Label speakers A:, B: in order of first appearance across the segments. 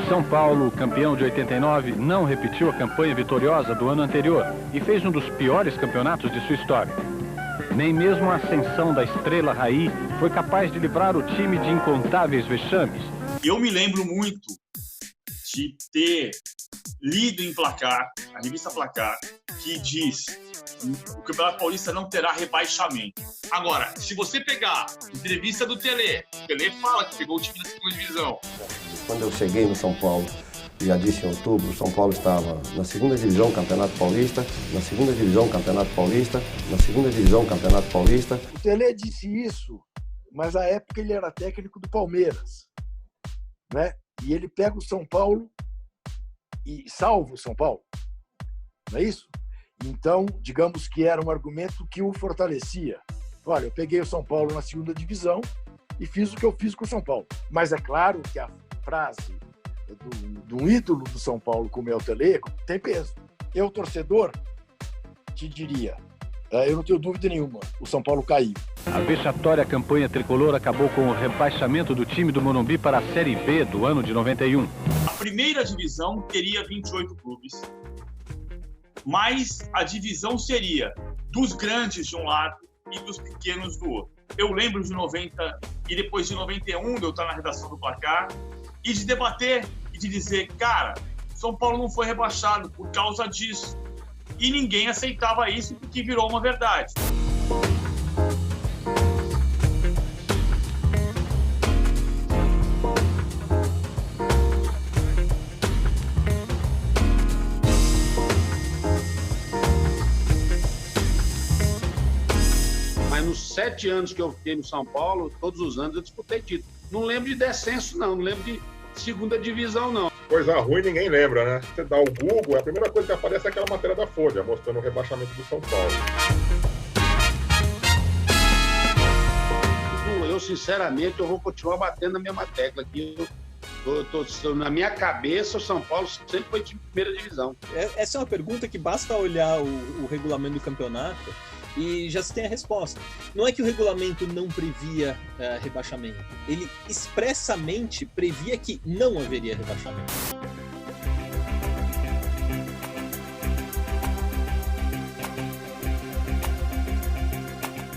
A: São Paulo, campeão de 89, não repetiu a campanha vitoriosa do ano anterior e fez um dos piores campeonatos de sua história. Nem mesmo a ascensão da estrela Raí foi capaz de livrar o time de incontáveis vexames.
B: Eu me lembro muito de ter lido em Placar, a revista Placar, que diz que o Campeonato Paulista não terá rebaixamento. Agora, se você pegar a entrevista do Tele, o Tele fala que pegou o time da segunda divisão.
C: Quando eu cheguei no São Paulo, já disse em outubro, o São Paulo estava na segunda divisão Campeonato Paulista, na segunda divisão Campeonato Paulista, na segunda divisão Campeonato Paulista.
D: O Tele disse isso, mas à época ele era técnico do Palmeiras, né? E ele pega o São Paulo e salva o São Paulo, não é isso? Então, digamos que era um argumento que o fortalecia. Olha, eu peguei o São Paulo na segunda divisão e fiz o que eu fiz com o São Paulo. Mas é claro que a frase do ídolo do São Paulo, como é o Tele, tem peso. Eu, torcedor, te diria, eu não tenho dúvida nenhuma, o São Paulo caiu.
A: A vexatória campanha tricolor acabou com o rebaixamento do time do Morumbi para a Série B do ano de 91.
B: A primeira divisão teria 28 clubes, mas a divisão seria dos grandes de um lado e dos pequenos do outro. Eu lembro de 90 e depois de 91, de eu estar na redação do Placar, e de debater e de dizer, cara, São Paulo não foi rebaixado por causa disso. E ninguém aceitava isso porque virou uma verdade.
E: Mas nos 7 anos que eu fiquei no São Paulo, todos os anos eu disputei título. Não lembro de descenso, não lembro de segunda divisão, não.
F: Coisa ruim ninguém lembra, né? Você dá o Google, a primeira coisa que aparece é aquela matéria da Folha, mostrando o rebaixamento do São Paulo.
E: Eu, sinceramente, eu vou continuar batendo na mesma tecla aqui. Na minha cabeça, o São Paulo sempre foi de primeira divisão.
G: Essa é uma pergunta que basta olhar o regulamento do campeonato e já se tem a resposta. Não é que o regulamento não previa rebaixamento. Ele expressamente previa que não haveria rebaixamento.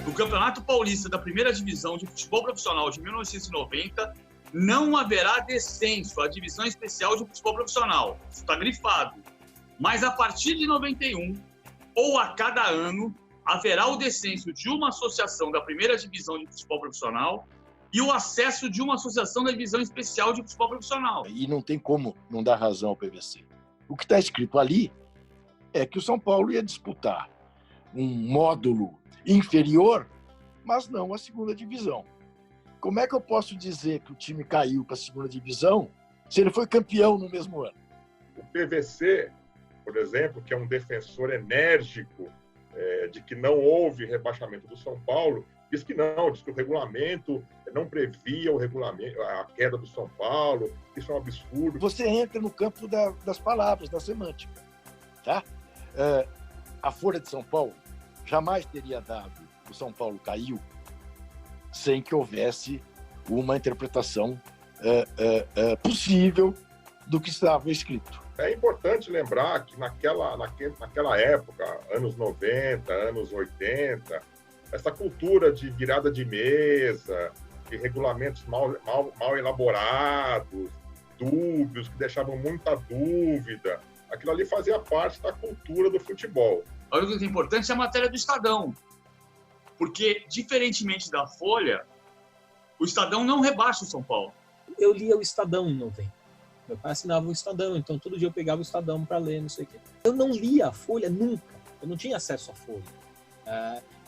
B: No Campeonato Paulista da Primeira Divisão de Futebol Profissional de 1990, não haverá descenso à Divisão Especial de Futebol Profissional. Isso está grifado. Mas a partir de 91, ou a cada ano, haverá o descenso de uma associação da primeira divisão de futebol profissional e o acesso de uma associação da divisão especial de futebol profissional.
D: E não tem como não dar razão ao PVC. O que está escrito ali é que o São Paulo ia disputar um módulo inferior, mas não a segunda divisão. Como é que eu posso dizer que o time caiu para a segunda divisão se ele foi campeão no mesmo ano?
F: O PVC, por exemplo, que é um defensor enérgico de que não houve rebaixamento do São Paulo, diz que não, diz que o regulamento não previa a queda do São Paulo, isso é um absurdo.
D: Você entra no campo das palavras, da semântica. Tá? A Folha de São Paulo jamais teria dado o São Paulo caiu sem que houvesse uma interpretação possível do que estava escrito.
F: É importante lembrar que naquela época, anos 90, anos 80, essa cultura de virada de mesa, de regulamentos mal elaborados, dúbios, que deixavam muita dúvida, aquilo ali fazia parte da cultura do futebol.
B: A única coisa importante é a matéria do Estadão, porque, diferentemente da Folha, o Estadão não rebaixa o São Paulo.
G: Eu lia o Estadão em 90. Meu pai assinava o Estadão, então todo dia eu pegava o Estadão para ler, não sei o quê. Eu não lia a Folha nunca, eu não tinha acesso à Folha.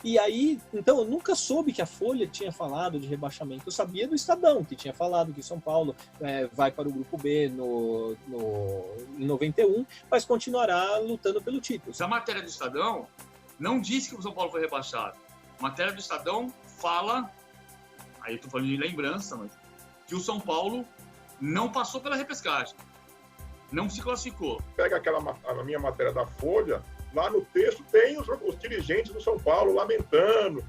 G: E aí, então, eu nunca soube que a Folha tinha falado de rebaixamento. Eu sabia do Estadão, que tinha falado que o São Paulo vai para o Grupo B em 91, mas continuará lutando pelo título.
B: A matéria do Estadão não diz que o São Paulo foi rebaixado. A matéria do Estadão fala, aí eu estou falando de lembrança, mas que o São Paulo não passou pela repescagem, não se classificou.
F: Pega a minha matéria da Folha, lá no texto tem os dirigentes do São Paulo lamentando,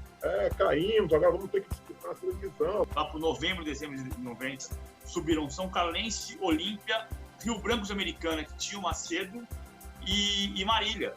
F: caímos, agora vamos ter que disputar a televisão.
B: Lá para novembro, dezembro de 90, subiram São Carlense, Olímpia Rio Branco de Americana, que tinha o Macedo, e Marília.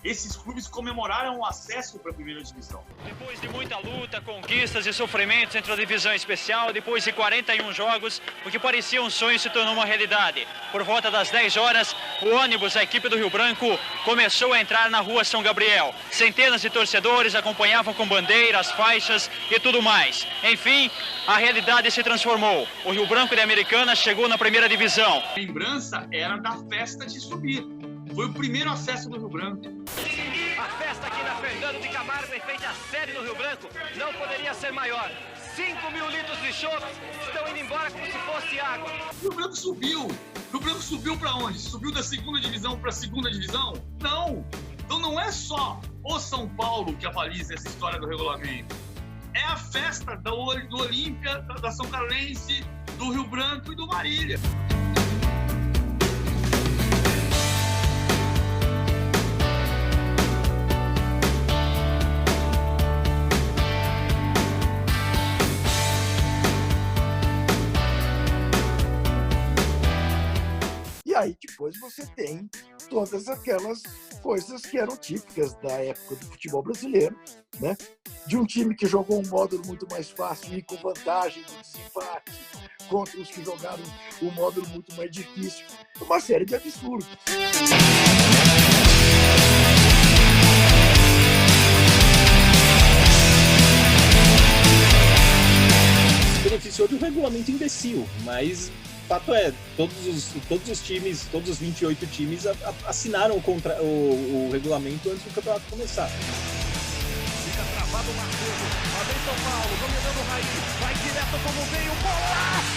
B: Esses clubes comemoraram o acesso para a primeira divisão.
H: Depois de muita luta, conquistas e sofrimentos entre a divisão especial, depois de 41 jogos, o que parecia um sonho se tornou uma realidade. Por volta das 10 horas, o ônibus da equipe do Rio Branco começou a entrar na rua São Gabriel. Centenas de torcedores acompanhavam com bandeiras, faixas e tudo mais. Enfim, a realidade se transformou. O Rio Branco de Americana chegou na primeira divisão.
B: A lembrança era da festa de subir. Foi o primeiro acesso do Rio Branco.
H: A festa aqui na Fernando de Camargo, em frente à sede do Rio Branco, não poderia ser maior. 5.000 litros de chope estão indo embora como se fosse água.
B: O Rio Branco subiu. O Rio Branco subiu para onde? Subiu da segunda divisão para a segunda divisão? Não. Então não é só o São Paulo que avaliza essa história do regulamento. É a festa do Olímpia, da São Carolense, do Rio Branco e do Marília.
D: E aí depois você tem todas aquelas coisas que eram típicas da época do futebol brasileiro, né? De um time que jogou um módulo muito mais fácil e com vantagem no desempate, contra os que jogaram um módulo muito mais difícil. Uma série de absurdos.
G: Beneficiou de um regulamento imbecil, mas o fato é, todos os times, todos os 28 times assinaram o regulamento antes do campeonato começar.
H: Fica travado o Marcelo, lá vem São Paulo, dominando o Raí, vai direto como veio, bola!